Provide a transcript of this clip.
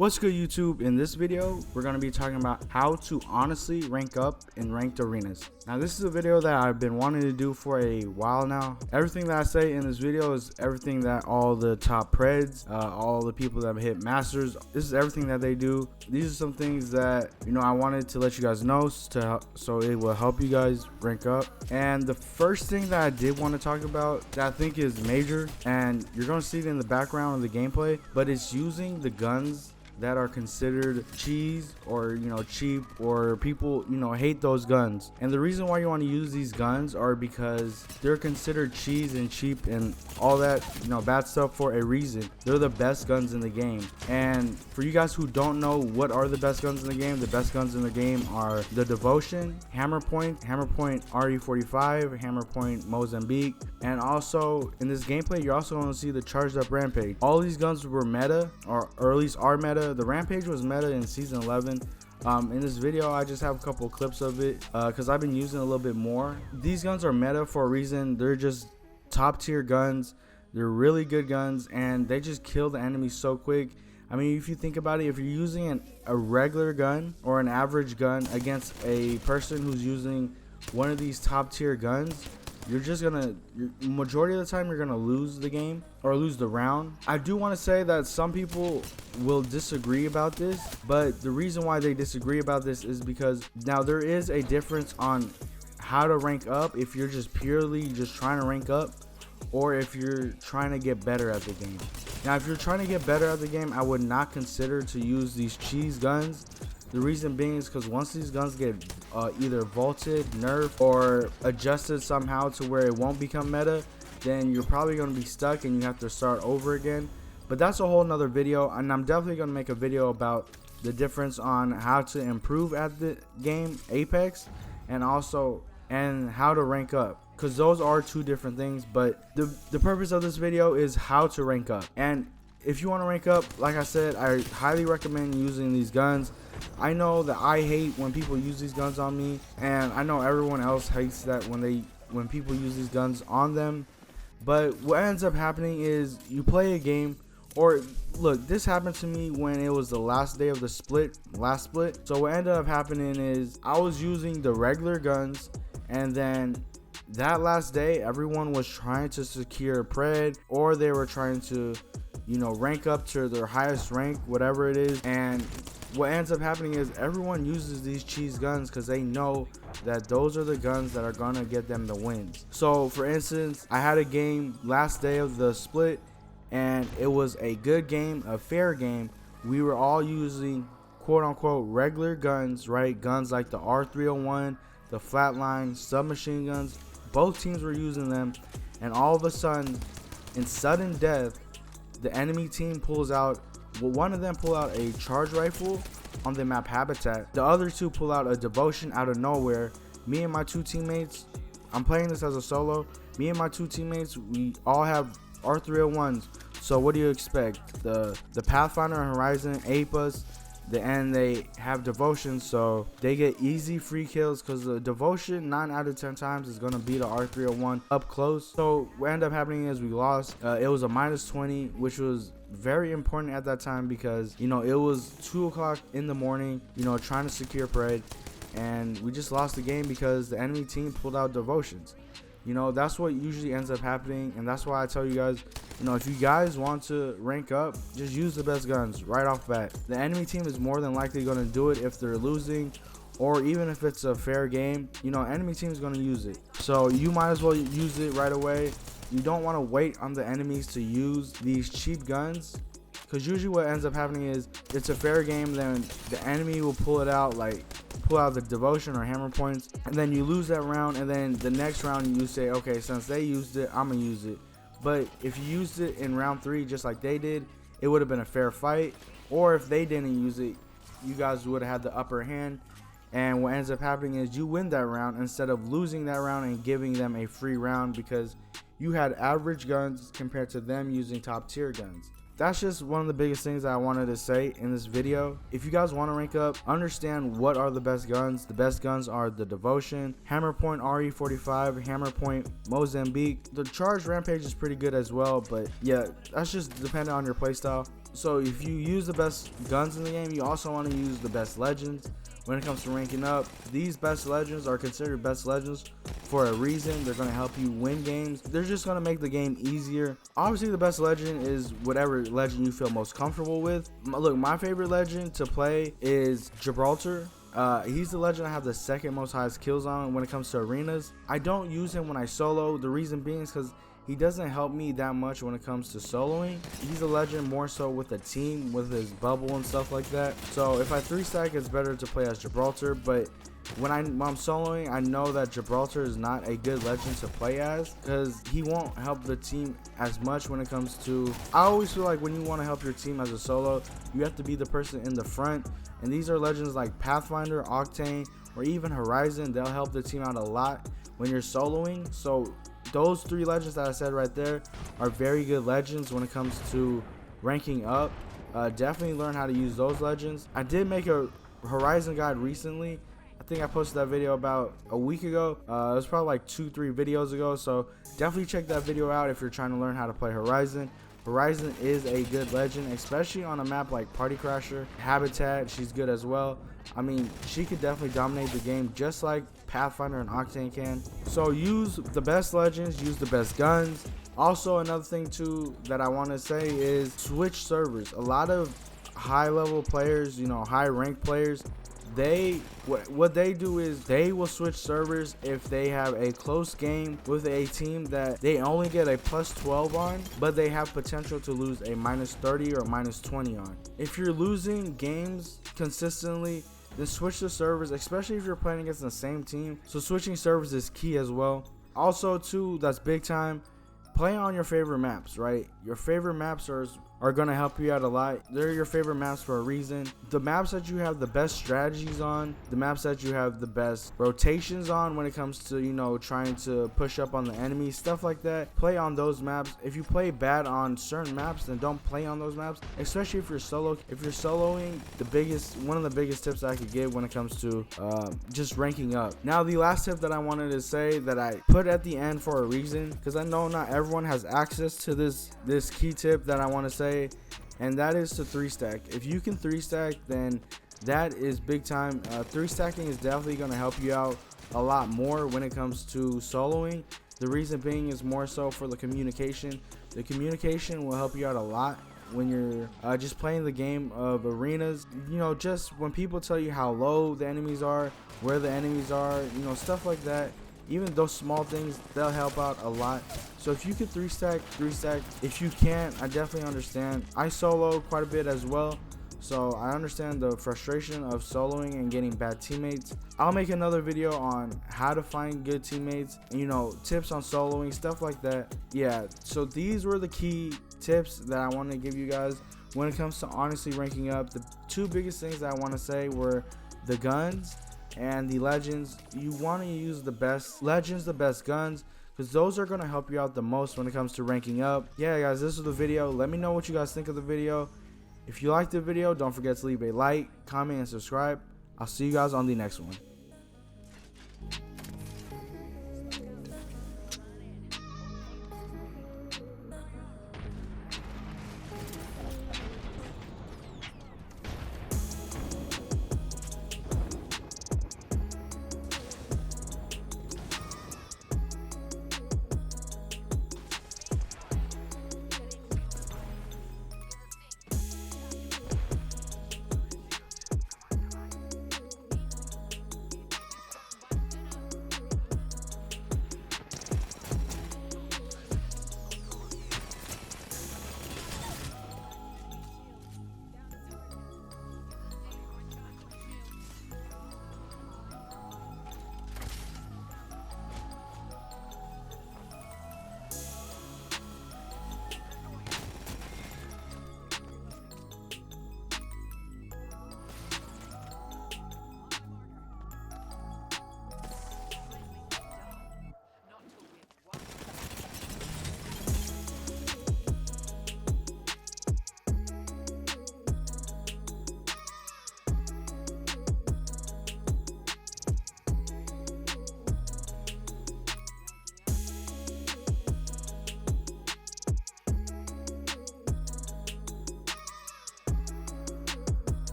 What's good, YouTube? In this video, we're going to be talking about how to honestly rank up in ranked arenas. Now, this is a video that I've been wanting to do for a while now. Everything that I say in this video is everything that all the top preds, all the people that have hit masters, this is everything that they do. These are some things that, I wanted to let you guys know so it will help you guys rank up. And the first thing that I did want to talk about that I think is major, and you're going to see it in the background of the gameplay, but it's using the guns that are considered cheese or cheap, or people hate those guns. And the reason why you want to use these guns are because they're considered cheese and cheap and all that bad stuff for a reason. They're the best guns in the game. And for you guys who don't know what are the best guns in the game, the best guns in the game are the Devotion, Hammerpoint RE45, Hammerpoint Mozambique, and also in this gameplay you're also going to see the charged up Rampage. All these guns were meta, or at least are meta. The Rampage was meta in season 11. In this video I just have a couple of clips of it because I've been using it a little bit more. These guns are meta for a reason. They're just top tier guns. They're really good guns and they just kill the enemy so quick. I mean, if you think about it, if you're using a regular gun or an average gun against a person who's using one of these top tier guns, majority of the time you're gonna lose the game or lose the round. I do want to say that some people will disagree about this, but the reason why they disagree about this is because now there is a difference on how to rank up if you're just purely trying to rank up, or if you're trying to get better at the game. Now, if you're trying to get better at the game, I would not consider to use these cheese guns. The reason being is because once these guns get either vaulted, nerfed, or adjusted somehow to where it won't become meta, then you're probably going to be stuck and you have to start over again. But that's a whole nother video, and I'm definitely going to make a video about the difference on how to improve at the game Apex and how to rank up, because those are two different things. But the purpose of this video is how to rank up. And if you want to rank up, like I said, I highly recommend using these guns. I know that I hate when people use these guns on me, and I know everyone else hates that when people use these guns on them. But what ends up happening is you play a game, or look, this happened to me when it was the last day of the last split. So what ended up happening is I was using the regular guns, and then that last day everyone was trying to secure pred, or they were trying to rank up to their highest rank, whatever it is. And what ends up happening is everyone uses these cheese guns because they know that those are the guns that are gonna get them the wins. So for instance, I had a game last day of the split, and it was a good game, a fair game. We were all using quote unquote regular guns, right? Guns like the R301, the flatline, submachine guns. Both teams were using them, and all of a sudden, in sudden death, the enemy team pulls out, one of them pull out a charge rifle on the map Habitat. The other two pull out a Devotion out of nowhere. Me and my two teammates, I'm playing this as a solo. Me and my two teammates, we all have R301s. So what do you expect? The Pathfinder and Horizon ape us, and they have Devotion, so they get easy free kills because the Devotion 9 out of 10 times is going to beat the R301 up close. So what ended up happening is we lost. It was a -20, which was very important at that time because it was 2 o'clock in the morning, trying to secure pred, and we just lost the game because the enemy team pulled out Devotions. That's what usually ends up happening, and that's why I tell you guys, if you guys want to rank up, just use the best guns right off bat. The enemy team is more than likely going to do it if they're losing, or even if it's a fair game. Enemy team is going to use it, so you might as well use it right away. You don't want to wait on the enemies to use these cheap guns, because usually what ends up happening is it's a fair game, then the enemy will pull out the Devotion or Hammer Points, and then you lose that round, and then the next round you say, okay, since they used it, I'm gonna use it. But if you used it in round 3 just like they did, it would have been a fair fight. Or if they didn't use it, you guys would have had the upper hand, and what ends up happening is you win that round instead of losing that round and giving them a free round because you had average guns compared to them using top tier guns. That's just one of the biggest things that I wanted to say in this video. If you guys want to rank up, understand what are the best guns. The best guns are the Devotion, Hammerpoint RE45, Hammerpoint Mozambique. The Charged Rampage is pretty good as well, but yeah, that's just dependent on your playstyle. So if you use the best guns in the game, you also want to use the best legends. When it comes to ranking up, these best legends are considered best legends for a reason. They're going to help you win games. They're just going to make the game easier. Obviously, the best legend is whatever legend you feel most comfortable with. Look, my favorite legend to play is Gibraltar. He's the legend I have the second most highest kills on when it comes to arenas. I don't use him when I solo. The reason being is because he doesn't help me that much when it comes to soloing. He's a legend more so with a team, with his bubble and stuff like that. So if I 3-stack, it's better to play as Gibraltar. But when I'm soloing, I know that Gibraltar is not a good legend to play as, because he won't help the team as much when it comes to... I always feel like when you want to help your team as a solo, you have to be the person in the front. And these are legends like Pathfinder, Octane, or even Horizon. They'll help the team out a lot when you're soloing. So those 3 legends that I said right there are very good legends when it comes to ranking up. Definitely learn how to use those legends. I did make a Horizon guide recently. I think I posted that video about a week ago. It was probably like 2-3 videos ago. So definitely check that video out if you're trying to learn how to play Horizon. Horizon is a good legend, especially on a map like Party Crasher. Habitat, she's good as well. I mean, she could definitely dominate the game just like Pathfinder and Octane can. So use the best legends, use the best guns. Also, another thing too that I want to say is switch servers. A lot of high level players, you know, high ranked players, what they do is they will switch servers if they have a close game with a team that they only get a +12 on, but they have potential to lose a -30 or -20 on. If you're losing games consistently, then switch the servers, especially if you're playing against the same team. So switching servers is key as well. Also too, that's big time, play on your favorite maps, right? Your favorite maps are going to help you out a lot. They're your favorite maps for a reason. The maps that you have the best strategies on, the maps that you have the best rotations on when it comes to, you know, trying to push up on the enemy, stuff like that, play on those maps. If you play bad on certain maps, then don't play on those maps, especially if you're solo. If you're soloing, one of the biggest tips I could give when it comes to just ranking up. Now, the last tip that I wanted to say that I put at the end for a reason, because I know not everyone has access to this key tip that I want to say, and that is to 3-stack. If you can 3-stack, then that is big time. 3-stacking is definitely going to help you out a lot more when it comes to soloing. The reason being is more so for the communication. The communication will help you out a lot when you're just playing the game of arenas. You know, just when people tell you how low the enemies are, where the enemies are, you know, stuff like that. Even those small things, they'll help out a lot. So if you could 3-stack. If you can't, I definitely understand. I solo quite a bit as well, so I understand the frustration of soloing and getting bad teammates. I'll make another video on how to find good teammates, you know, tips on soloing, stuff like that. Yeah, so these were the key tips that I wanted to give you guys when it comes to honestly ranking up. The 2 biggest things that I want to say were the guns and the legends. You want to use the best legends, the best guns, because those are going to help you out the most when it comes to ranking up. Yeah guys, this was the video. Let me know what you guys think of the video. If you liked the video, don't forget to leave a like, comment, and subscribe. I'll see you guys on the next one.